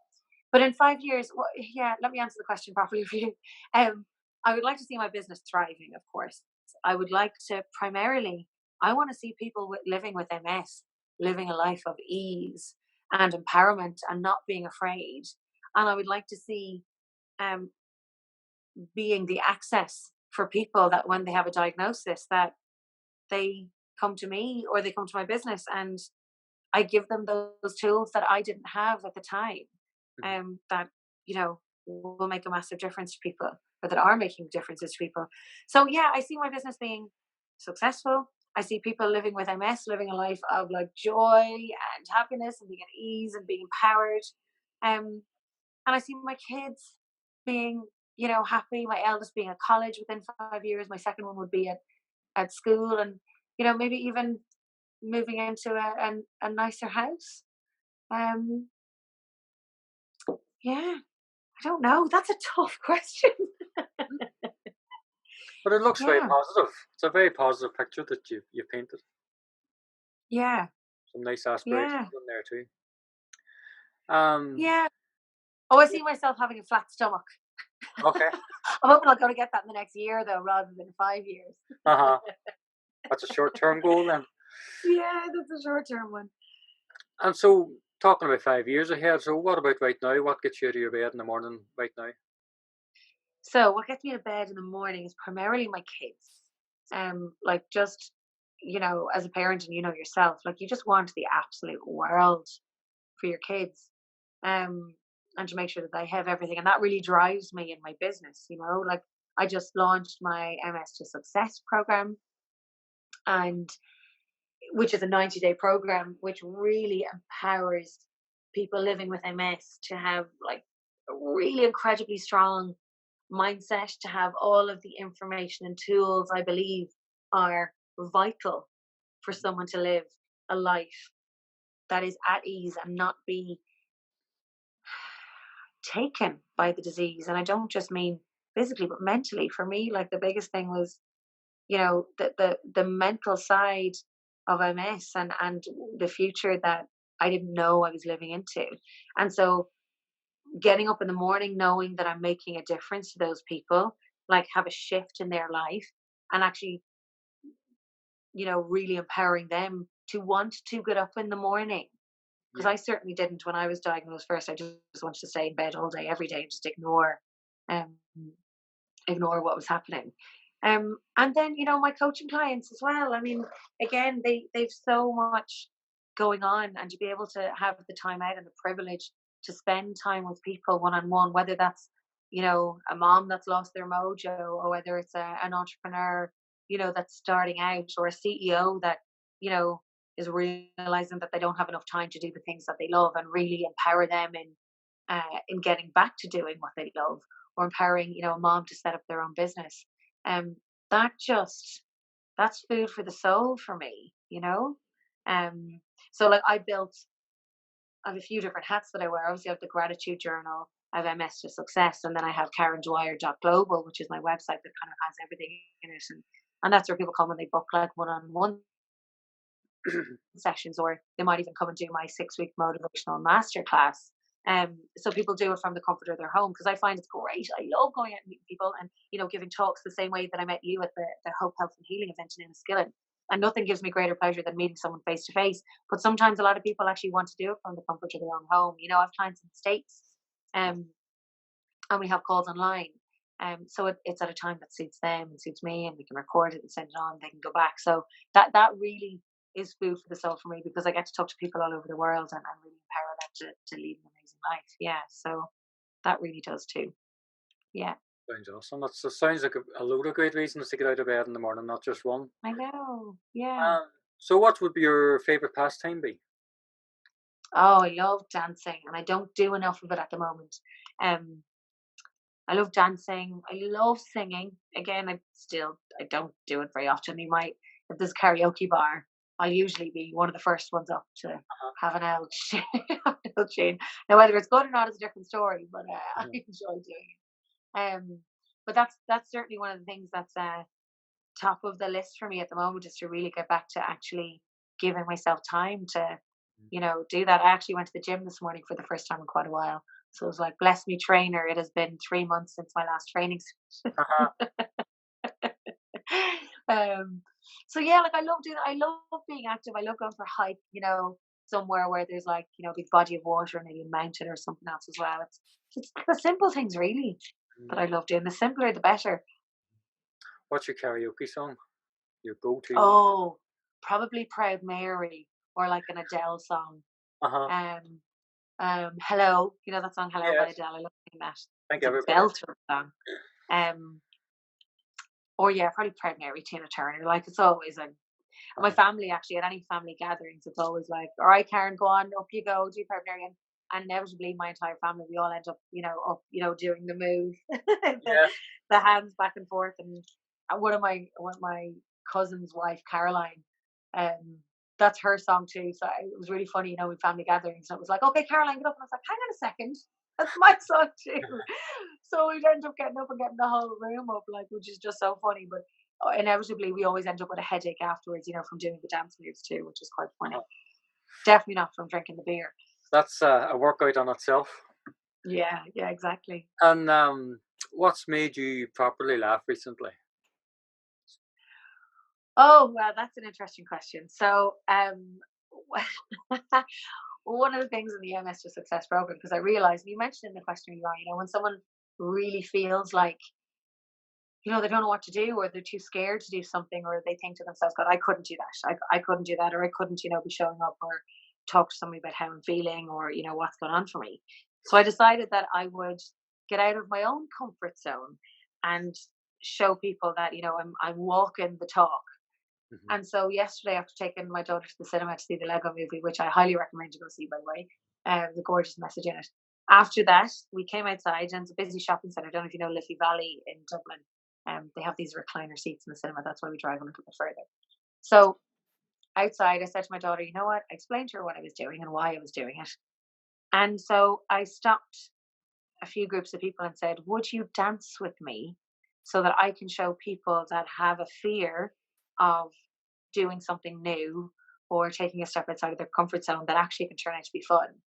but in 5 years, yeah, let me answer the question properly for you. Um, I would like to see my business thriving, of course. I would like to primarily, I want to see people living with MS living a life of ease and empowerment and not being afraid. And I would like to see um, being the access for people that when they have a diagnosis that they come to me or they come to my business and I give them those tools that I didn't have at the time, Mhm. that will make a massive difference to people, or that are making differences to people. So yeah, I see my business being successful. I see people living with MS living a life of like joy and happiness and being at ease and being empowered. Um, and I see my kids being, happy. My eldest being at college within 5 years. My second one would be at school, and maybe even moving into a nicer house. Um, yeah, I don't know. That's a tough question. But it looks very Yeah, positive. It's a very positive picture that you painted. yeah, Some nice aspirations yeah, in there too. Um. yeah. Oh, I see myself having a flat stomach. Okay. I'm hoping I'll go to get that in the next year, though, rather than 5 years. Uh huh. That's a short-term goal then. Yeah, that's a short term one. And so, talking about 5 years ahead, so what about right now? What gets you out of your bed in the morning right now? So, what gets me to bed in the morning is primarily my kids. Like just as a parent, and yourself, like you just want the absolute world for your kids, um, and to make sure that they have everything, and that really drives me in my business. Like I just launched my MS to Success program, and which is a 90-day program, which really empowers people living with MS to have like a really incredibly strong mindset, to have all of the information and tools I believe are vital for someone to live a life that is at ease and not be taken by the disease. And I don't just mean physically, but mentally. For me, like the biggest thing was, the mental side of MS and the future that I didn't know I was living into. And so getting up in the morning knowing that I'm making a difference to those people, like have a shift in their life, and actually, really empowering them to want to get up in the morning. Because Yeah. I certainly didn't when I was diagnosed first. I just wanted to stay in bed all day, every day, and just um, ignore what was happening. And then, my coaching clients as well. I mean, again, they've so much going on, and to be able to have the time out and the privilege to spend time with people one on one, whether that's, a mom that's lost their mojo, or whether it's an entrepreneur, that's starting out, or a CEO that, is realizing that they don't have enough time to do the things that they love, and really empower them in getting back to doing what they love, or empowering, a mom to set up their own business. Um, that just that's food for the soul for me. Um, so like I have a few different hats that I wear. Obviously, I have the gratitude journal, I have MS to Success, and then I have KarenDwyer.global, which is my website that kind of has everything in it, and that's where people come and they book like one-on-one sessions, or they might even come and do my 6-week motivational masterclass. So people do it from the comfort of their home, because I find it's great. I love going out and meeting people, and giving talks the same way that I met you at the Hope, Health and Healing event in Enniskillen. And nothing gives me greater pleasure than meeting someone face to face. But sometimes a lot of people actually want to do it from the comfort of their own home. I have clients in the States, and we have calls online. So it's at a time that suits them and suits me, and we can record it and send it on. They can go back. So that really is food for the soul for me, because I get to talk to people all over the world, and really empower them to lead an amazing life. Yeah, so that really does too. Yeah, Sounds awesome. That sounds like a load of great reasons to get out of bed in the morning, not just one. I know. Yeah. So what would be your favorite pastime be? Oh, I love dancing, and I don't do enough of it at the moment. Um, I love dancing. I love singing. Again, I don't do it very often. If there's a karaoke bar, I'll usually be one of the first ones up to have an old tune. Now, whether it's good or not is a different story, but I enjoy doing it. But that's certainly one of the things that's top of the list for me at the moment, is to really get back to actually giving myself time to, do that. I actually went to the gym this morning for the first time in quite a while. So it was like, bless me, trainer. It has been 3 months since my last training session. Uh-huh. um, so yeah, like I love doing that. I love being active. I love going for a hike, somewhere where there's like, a big body of water, maybe a mountain or something else as well. It's the simple things really that I love doing. The simpler, the better. What's your karaoke song? Your go-to? Oh, probably Proud Mary, or like an Adele song. Uh-huh. Hello, that song Hello by Yes. Adele. I love singing that. I think It's a everybody. belter song. Or yeah, probably Proud Mary, Tina Turner. Like it's always my family, actually, at any family gatherings, it's always like, all right, Karen, go on, up you go, do Proud Mary. And inevitably my entire family, we all end up, doing the move, Yes. the hands back and forth. And one of my cousin's wife, Caroline, that's her song too. So it was really funny, in family gatherings. And it was like, okay, Caroline, get up. And I was like, hang on a second, that's my song too. So we'd end up getting up and getting the whole room up, like, which is just so funny. But inevitably, we always end up with a headache afterwards, from doing the dance moves too, which is quite funny. Definitely not from drinking the beer. That's a workout on itself. Yeah, exactly. And what's made you properly laugh recently? Oh, well, that's an interesting question. So, one of the things in the MS to Success program, because I realized, and you mentioned in the question, when someone really feels like, they don't know what to do, or they're too scared to do something, or they think to themselves, God, I couldn't do that. I couldn't do that, or I couldn't, be showing up or talk to somebody about how I'm feeling, or, what's going on for me. So I decided that I would get out of my own comfort zone and show people that, I'm walking the talk. And so yesterday, after taking my daughter to the cinema to see the Lego movie, which I highly recommend you go see, by the way, the gorgeous message in it. After that, we came outside, and it's a busy shopping centre. I don't know if you know Liffey Valley in Dublin. They have these recliner seats in the cinema. That's why we drive a little bit further. So outside, I said to my daughter, you know what? I explained to her what I was doing and why I was doing it. And so I stopped a few groups of people and said, would you dance with me so that I can show people that have a fear of doing something new or taking a step outside of their comfort zone that actually can turn out to be fun?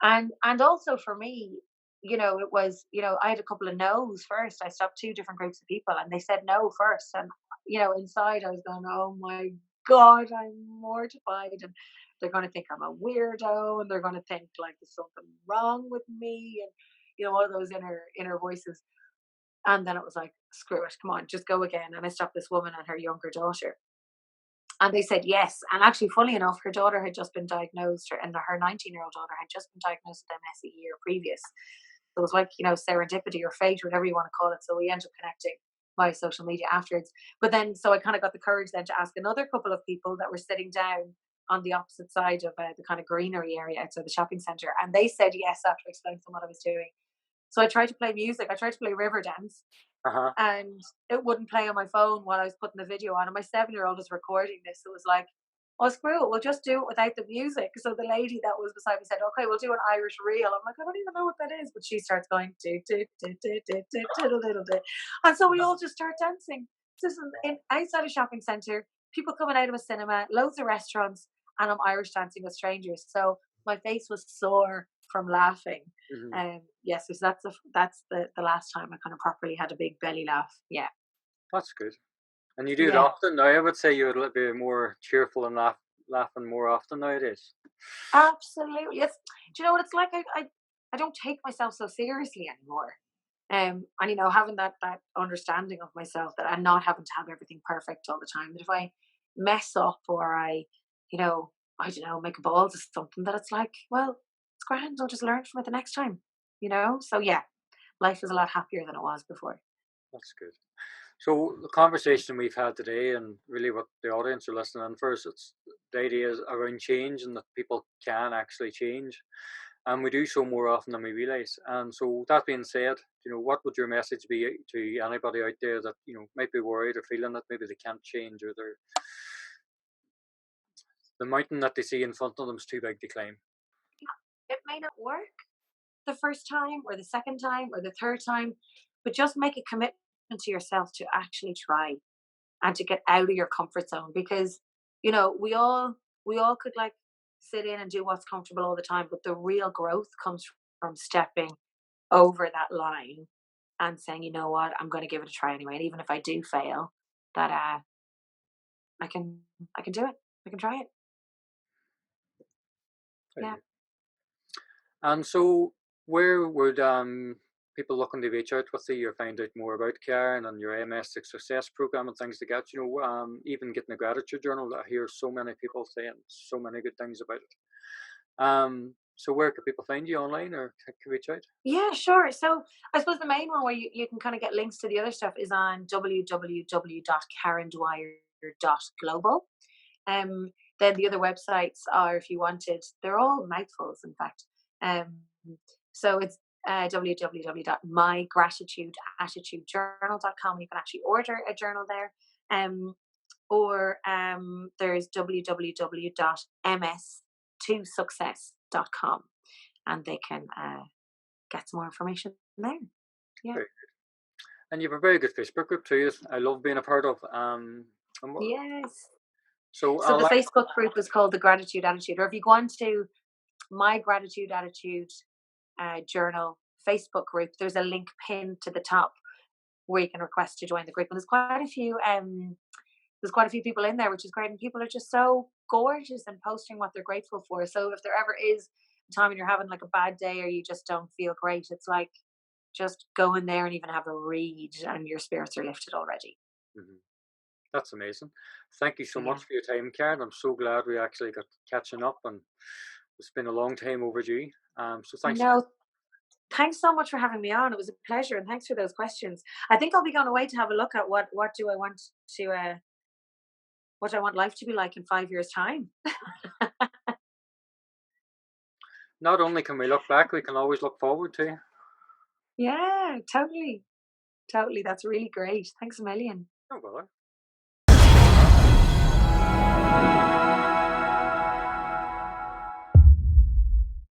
And also for me, it was, I had a couple of no's first. I stopped two different groups of people and they said no first. And, inside I was going, oh my God, I'm mortified. And they're going to think I'm a weirdo, and they're going to think like there's something wrong with me. And, all those inner voices. And then it was like, screw it, come on, just go again. And I stopped this woman and her younger daughter. And they said yes. And actually, funny enough, her daughter had just been diagnosed, and her 19-year-old daughter had just been diagnosed with MS a year previous. So it was like, serendipity or fate, whatever you want to call it. So we ended up connecting via social media afterwards. But then, so I kind of got the courage then to ask another couple of people that were sitting down on the opposite side of the kind of greenery area outside the shopping centre. And they said yes after explaining to them what I was doing. So I tried to play music. I tried to play river dance, and it wouldn't play on my phone while I was putting the video on. And my 7-year-old was recording this. So it was like, oh, screw it. We'll just do it without the music. So the lady that was beside me said, okay, we'll do an Irish reel. I'm like, I don't even know what that is. But she starts going, do, do, do, do, do, do, do, do, do. And so we all just start dancing. This is outside a shopping centre, people coming out of a cinema, loads of restaurants, and I'm Irish dancing with strangers. So my face was sore from laughing. Yes, that's the last time I kind of properly had a big belly laugh. Yeah, that's good. And you do it often now. I would say you would be more cheerful and laughing more often nowadays. Absolutely. It's, do you know what it's like? I don't take myself so seriously anymore. And having that understanding of myself, that I'm not having to have everything perfect all the time. That if I mess up, or I don't know, make a balls of something, that it's like, well, it's grand. I'll just learn from it the next time. So yeah, life is a lot happier than it was before. That's good. So the conversation we've had today, and really what the audience are listening in for, is it's the idea is around change, and that people can actually change, and we do so more often than we realise. And so that being said, what would your message be to anybody out there that might be worried or feeling that maybe they can't change, or the mountain that they see in front of them is too big to climb? It may not work the first time or the second time or the third time, but just make a commitment to yourself to actually try and to get out of your comfort zone. Because we all could like sit in and do what's comfortable all the time, but the real growth comes from stepping over that line and saying, you know what, I'm going to give it a try anyway, and even if I do fail, that I can do it, I can try it. Yeah. And so where would people looking to reach out with you or find out more about Karen and your MS Success program and things like that? Even getting a gratitude journal, that I hear so many people saying so many good things about it. So where can people find you online, or can reach out? Yeah, sure. So I suppose the main one where you can kind of get links to the other stuff is on www.karendwyer.global. Then the other websites are, if you wanted, they're all mouthfuls, in fact. So it's www.mygratitudeattitudejournal.com. You can actually order a journal there. Or there's www.ms2success.com, and they can get some more information there. Yeah. Very good. And you have a very good Facebook group too. I love being a part of. Yes. So the Facebook group is called the Gratitude Attitude, or if you go on to my Gratitude Attitude journal Facebook group, there's a link pinned to the top where you can request to join the group. And there's quite a few people in there, which is great. And people are just so gorgeous and posting what they're grateful for. So if there ever is a time when you're having like a bad day or you just don't feel great, it's like, just go in there and even have a read and your spirits are lifted already. That's amazing. Thank you so much for your time, Karen. I'm so glad we actually got catching up, and it's been a long time overdue. So thanks. Thanks so much for having me on. It was a pleasure, and thanks for those questions. I think I'll be going away to have a look at what do I want to what do I want life to be like in 5 years' time? Not only can we look back, we can always look forward to. Yeah, totally. Totally. That's really great. Thanks a million. No bother.